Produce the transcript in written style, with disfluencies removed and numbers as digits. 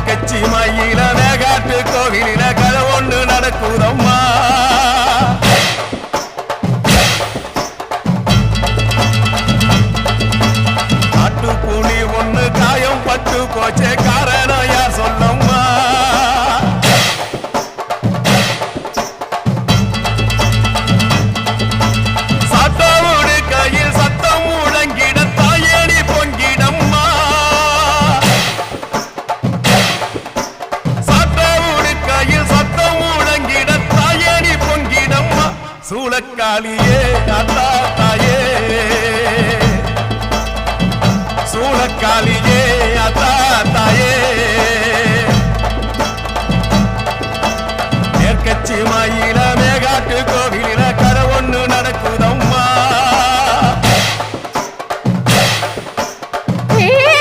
கச்சி மயில மேகாட்டு கோவிலில கதை ஒன்று நடக்குதம்மா. காட்டுப்புலி ஒண்ணு காயம் பட்டு போச்சே காரணம் யார் சொல்லம்மா. சாத்தாவோடு கையில் சத்தம் முழங்கிட தாயணி பொங்கிடம்மா. சாத்தாவோடு கையில் சத்தம் முழங்கிட தாயணி பொங்கிடம்மா. சூளக்காளியே அத்தா தாயே, சூளக்காளியே அத்தா